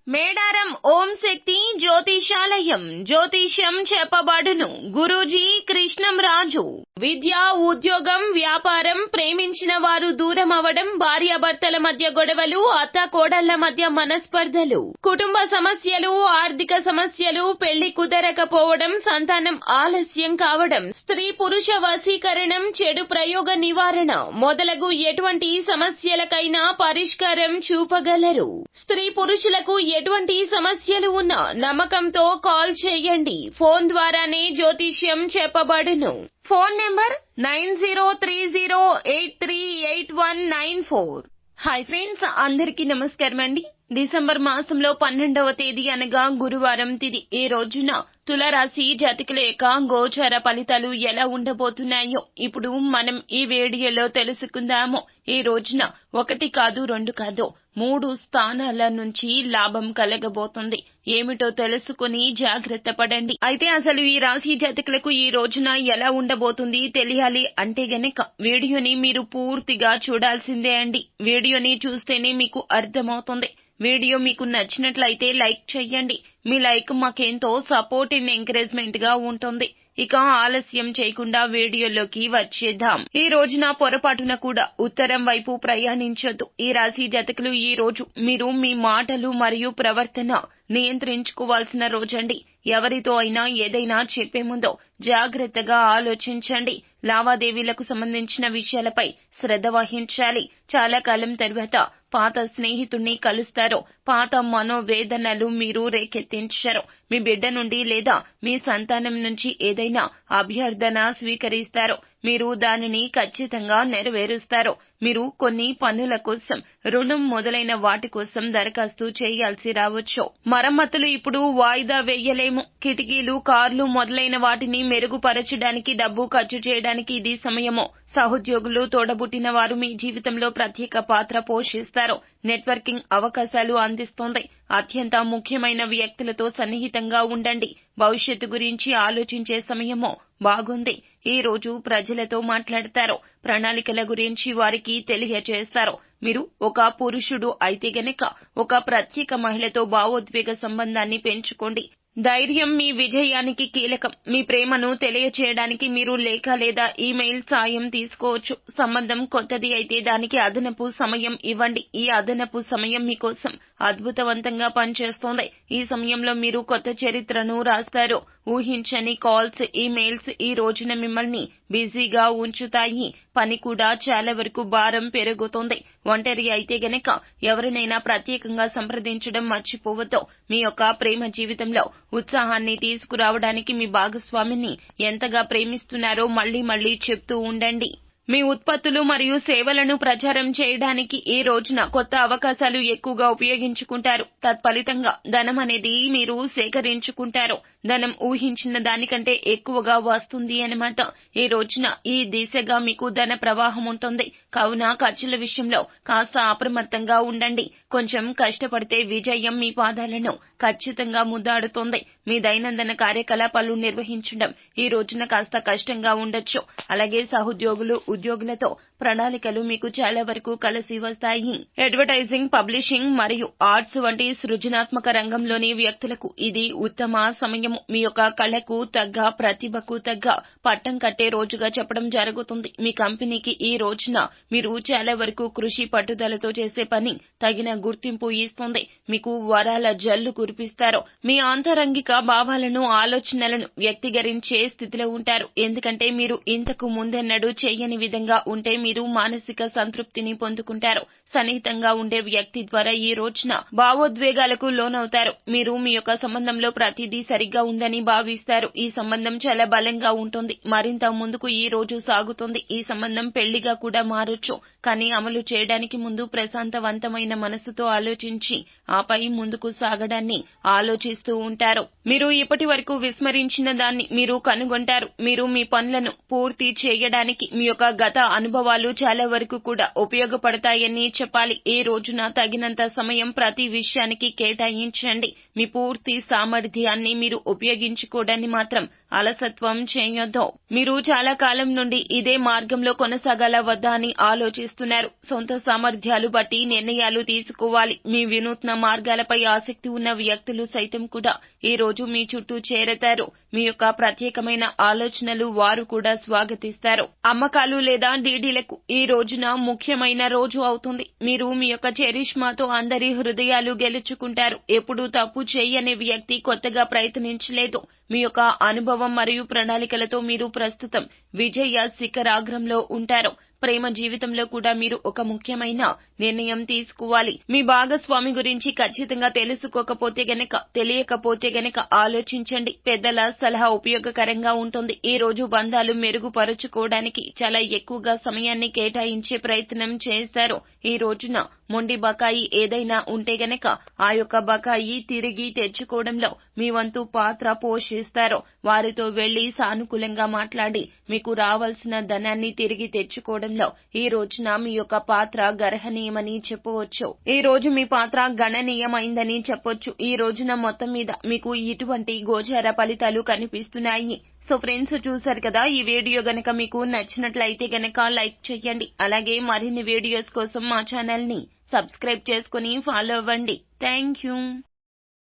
మేడారం ఓం శక్తి జ్యోతిషాలయం జ్యోతిష్యం చెప్పబడును. గురూజీ కృష్ణం రాజు. విద్య, ఉద్యోగం, వ్యాపారం, ప్రేమించిన వారు దూరం అవడం, భార్యాభర్తల మధ్య గొడవలు, అత్త కోడళ్ల మధ్య మనస్పర్ధలు, కుటుంబ సమస్యలు, ఆర్థిక సమస్యలు, పెళ్లి కుదరకపోవడం, సంతానం ఆలస్యం కావడం, స్త్రీ పురుష వశీకరణం, చెడు ప్రయోగ నివారణ మొదలగు ఎటువంటి సమస్యలకైనా పరిష్కారం చూపగలరు. స్త్రీ పురుషులకు ఎటువంటి సమస్యలు ఉన్నా నమ్మకంతో కాల్ చేయండి. ఫోన్ ద్వారానే జ్యోతిష్యం చెప్పబడును. Phone number 9030838194. హాయ్ ఫ్రెండ్స్, అందరికీ నమస్కారం అండి. డిసెంబర్ మాసంలో 12వ తేదీ అనగా గురువారం తిథి. ఈ రోజున తులారాశి జాతకుల యొక్క గోచార ఫలితాలు ఎలా ఉండబోతున్నాయో ఇప్పుడు మనం ఈ వీడియోలో తెలుసుకుందాము. ఈ రోజున 1 కాదు 2 కాదు 3 స్థానాల నుంచి లాభం కలగబోతుంది. ఏమిటో తెలుసుకుని జాగ్రత్త పడండి. అయితే అసలు ఈ రాశి జాతకులకు ఈ రోజున ఎలా ఉండబోతుంది తెలియాలి అంటే గనక వీడియోని మీరు పూర్తిగా చూడాల్సిందే అండి. వీడియోని చూస్తేనే మీకు అర్థమవుతుంది. వీడియో మీకు నచ్చినట్లయితే లైక్ చేయండి. మీ లైక్ మాకెంతో సపోర్ట్ అండ్ ఎంకరేజ్మెంట్ గా ఉంటుంది. ఇక ఆలస్యం చేయకుండా వీడియోలోకి వచ్చేద్దాం. ఈ రోజున పొరపాటున కూడా ఉత్తరం వైపు ప్రయాణించొద్దు. ఈ రాశి జాతకులు ఈ రోజు మీరు మీ మాటలు మరియు ప్రవర్తన నియంత్రించుకోవాల్సిన రోజండి. ఎవరితో అయినా ఏదైనా చెప్పే ముందో జాగ్రత్తగా ఆలోచించండి. లావాదేవీలకు సంబంధించిన విషయాలపై శ్రద్ధ వహించాలి. చాలా కాలం తర్వాత పాత స్నేహితుణ్ణి కలుస్తారు. పాత మనోవేదనలు మీరు రేకెత్తించారు. మీ బిడ్డ నుండి లేదా మీ సంతానం నుంచి ఏదైనా అభ్యర్థన స్వీకరిస్తారు. మీరు దానిని ఖచ్చితంగా నెరవేరుస్తారు. మీరు కొన్ని పనుల కోసం, రుణం మొదలైన వాటి కోసం దరఖాస్తు చేయాల్సి రావచ్చు. మరమ్మతులు ఇప్పుడు వాయిదా వేయలేము. కిటికీలు, కార్లు మొదలైన వాటిని మెరుగుపరచడానికి డబ్బు ఖర్చు చేయడానికి ఇది సమయము. సహోద్యోగులు, తోడబుట్టిన వారు మీ జీవితంలో ప్రత్యేక పాత్ర పోషిస్తారు. నెట్వర్కింగ్ అవకాశాలు అందిస్తోంది. అత్యంత ముఖ్యమైన వ్యక్తులతో సన్నిహితంగా ఉండండి. భవిష్యత్తు గురించి ఆలోచించే సమయము బాగుంది. ఈ రోజు ప్రజలతో మాట్లాడతారు. ప్రణాళికల గురించి వారికి తెలియజేస్తారు. మీరు ఒక పురుషుడు అయితే గనక ఒక ప్రత్యేక మహిళతో భావోద్వేగ సంబంధాన్ని పెంచుకోండి. ధైర్యం మీ విజయానికి కీలకం. మీ ప్రేమను తెలియచేయడానికి మీరు లేఖ లేదా ఈమెయిల్ సాయం తీసుకోవచ్చు. సంబంధం కొత్తది అయితే దానికి అదనపు సమయం ఇవ్వండి. ఈ అదనపు సమయం మీకోసం అద్భుతవంతంగా పనిచేస్తోంది. ఈ సమయంలో మీరు కొత్త చరిత్రను రాస్తారు. ఊహించని కాల్స్, ఈమెయిల్స్ ఈ రోజున మిమ్మల్ని బిజీగా ఉంచుతాయి. పని కూడా చాలా వరకు భారం పెరుగుతుంది. ఒంటరి అయితే గనక ఎవరినైనా ప్రత్యేకంగా సంప్రదించడం మర్చిపోవద్దు. మీ యొక్క ప్రేమ జీవితంలో ఉత్సాహాన్ని తీసుకురావడానికి మీ భాగస్వామిని ఎంతగా ప్రేమిస్తున్నారో మళ్లీ మళ్లీ చెప్తూ ఉండండి. మీ ఉత్పత్తులు మరియు సేవలను ప్రచారం చేయడానికి ఈ రోజున కొత్త అవకాశాలు ఎక్కువగా ఉపయోగించుకుంటారు. తత్ఫలితంగా ధనం అనేది మీరు సేకరించుకుంటారు. ధనం ఊహించిన దానికంటే ఎక్కువగా వస్తుంది అన్నమాట. ఈ రోజున ఈ దిశగా మీకు ధన ప్రవాహం ఉంటుంది. కావున ఖర్చుల విషయంలో కాస్త అప్రమత్తంగా ఉండండి. కొంచెం కష్టపడితే విజయం మీ పాదాలను ఖచ్చితంగా ముద్దాడుతోంది. మీ దైనందిన కార్యకలాపాలు నిర్వహించడం ఈ రోజున కాస్త కష్టంగా ఉండొచ్చు. అలాగే సహోద్యోగులు, ఉద్యోగులతో ప్రణాళికలు మీకు చాలా వరకు కలిసి వస్తాయి. అడ్వర్టైజింగ్, పబ్లిషింగ్ మరియు ఆర్ట్స్ వంటి సృజనాత్మక రంగంలోని వ్యక్తులకు ఇది ఉత్తమ సమయము. మీ యొక్క కళకు తగ్గ, ప్రతిభకు తగ్గ పట్టం కట్టే రోజుగా చెప్పడం జరుగుతుంది. మీ కంపెనీకి ఈ రోజున మీరు చాలా వరకు కృషి పట్టుదలతో చేసే పని తగిన గుర్తింపు ఇస్తుంది. మీకు వరాల జల్లు కురిపిస్తారు. మీ ఆంతరంగిక భావాలను, ఆలోచనలను వ్యక్తీకరించే స్థితిలో ఉంటారు. ఎందుకంటే మీరు ఇంతకు ముందెన్నడూ చేయని విధంగా ఉంటే మీరు మానసిక సంతృప్తిని పొందుకుంటారు. సన్నిహితంగా ఉండే వ్యక్తి ద్వారా ఈ రోజున భావోద్వేగాలకు లోనవుతారు. మీరు మీ యొక్క సంబంధంలో ప్రతిదీ సరిగ్గా ఉందని భావిస్తారు. ఈ సంబంధం చాలా బలంగా ఉంటుంది. మరింత ముందుకు ఈ రోజు సాగుతుంది. ఈ సంబంధం పెళ్లిగా కూడా మారొచ్చు. కానీ అమలు చేయడానికి ముందు ప్రశాంతవంతమైన మనసుతో ఆలోచించి ఆపై ముందుకు సాగడాన్ని ఆలోచిస్తూ ఉంటారు. మీరు ఇప్పటి వరకు విస్మరించిన దాన్ని మీరు కనుగొంటారు. మీరు మీ పనులను పూర్తి చేయడానికి మీ యొక్క గత అనుభవాలు చాలా వరకు కూడా ఉపయోగపడతాయని చెప్పాలి. ఈ రోజున తగినంత సమయం ప్రతి విషయానికి కేటాయించండి. మీ పూర్తి సామర్థ్యాన్ని మీరు ఉపయోగించుకోవడాన్ని మాత్రం అలసత్వం చేయొద్దు. మీరు చాలా కాలం నుండి ఇదే మార్గంలో కొనసాగాల వద్దా అని ఆలోచిస్తున్నారు. సొంత సామర్థ్యాలు బట్టి నిర్ణయాలు తీసుకు తెలుసుకోవాలి. మీ వినూత్న మార్గాలపై ఆసక్తి ఉన్న వ్యక్తులు సైతం కూడా ఈ రోజు మీ చుట్టూ చేరతారు. మీ యొక్క ప్రత్యేకమైన ఆలోచనలు వారు కూడా స్వాగతిస్తారు. అమ్మకాలు లేదా డీడీలకు ఈ రోజున ముఖ్యమైన రోజు అవుతుంది. మీరు మీ యొక్క చరిష్మాతో అందరి హృదయాలు గెలుచుకుంటారు. ఎప్పుడూ తప్పు చేయని వ్యక్తి కొత్తగా ప్రయత్నించలేదు. మీ యొక్క అనుభవం మరియు ప్రణాళికలతో మీరు ప్రస్తుతం విజయ శిఖరాగ్రంలో ఉంటారు. ప్రేమ జీవితంలో కూడా మీరు ఒక ముఖ్యమైన నిర్ణయం తీసుకోవాలి. మీ భాగస్వామి గురించి ఖచ్చితంగా తెలియకపోతే గనక ఆలోచించండి. పెద్దల సలహా ఉపయోగకరంగా ఉంటుంది. ఈ రోజు బంధాలు మెరుగుపరుచుకోవడానికి చాలా ఎక్కువగా సమయాన్ని కేటాయించే ప్రయత్నం చేస్తారు. ఈ రోజున మొండి బకాయి ఏదైనా ఉంటే గనక ఆ యొక్క బకాయి తిరిగి తెచ్చుకోవడంలో మీ వంతు పాత్ర పోషిస్తారు. వారితో వెళ్లి సానుకూలంగా మాట్లాడి మీకు రావాల్సిన ధనాన్ని తిరిగి తెచ్చుకోవడంలో ఈ రోజున మీ యొక్క పాత్ర గర్హనీయమని చెప్పవచ్చు. ఈ రోజు మీ పాత్ర గణనీయమైందని చెప్పొచ్చు. ఈ రోజున మొత్తం మీద మీకు ఇటువంటి గోచార ఫలితాలు కనిపిస్తున్నాయి. సో ఫ్రెండ్స్, చూసారు కదా, ఈ వీడియో గనక మీకు నచ్చినట్లయితే గనక లైక్ చేయండి. అలాగే మరిన్ని వీడియోస్ కోసం మా ఛానల్ ని సబ్స్క్రైబ్ చేసుకుని ఫాలో అవ్వండి. Thank you.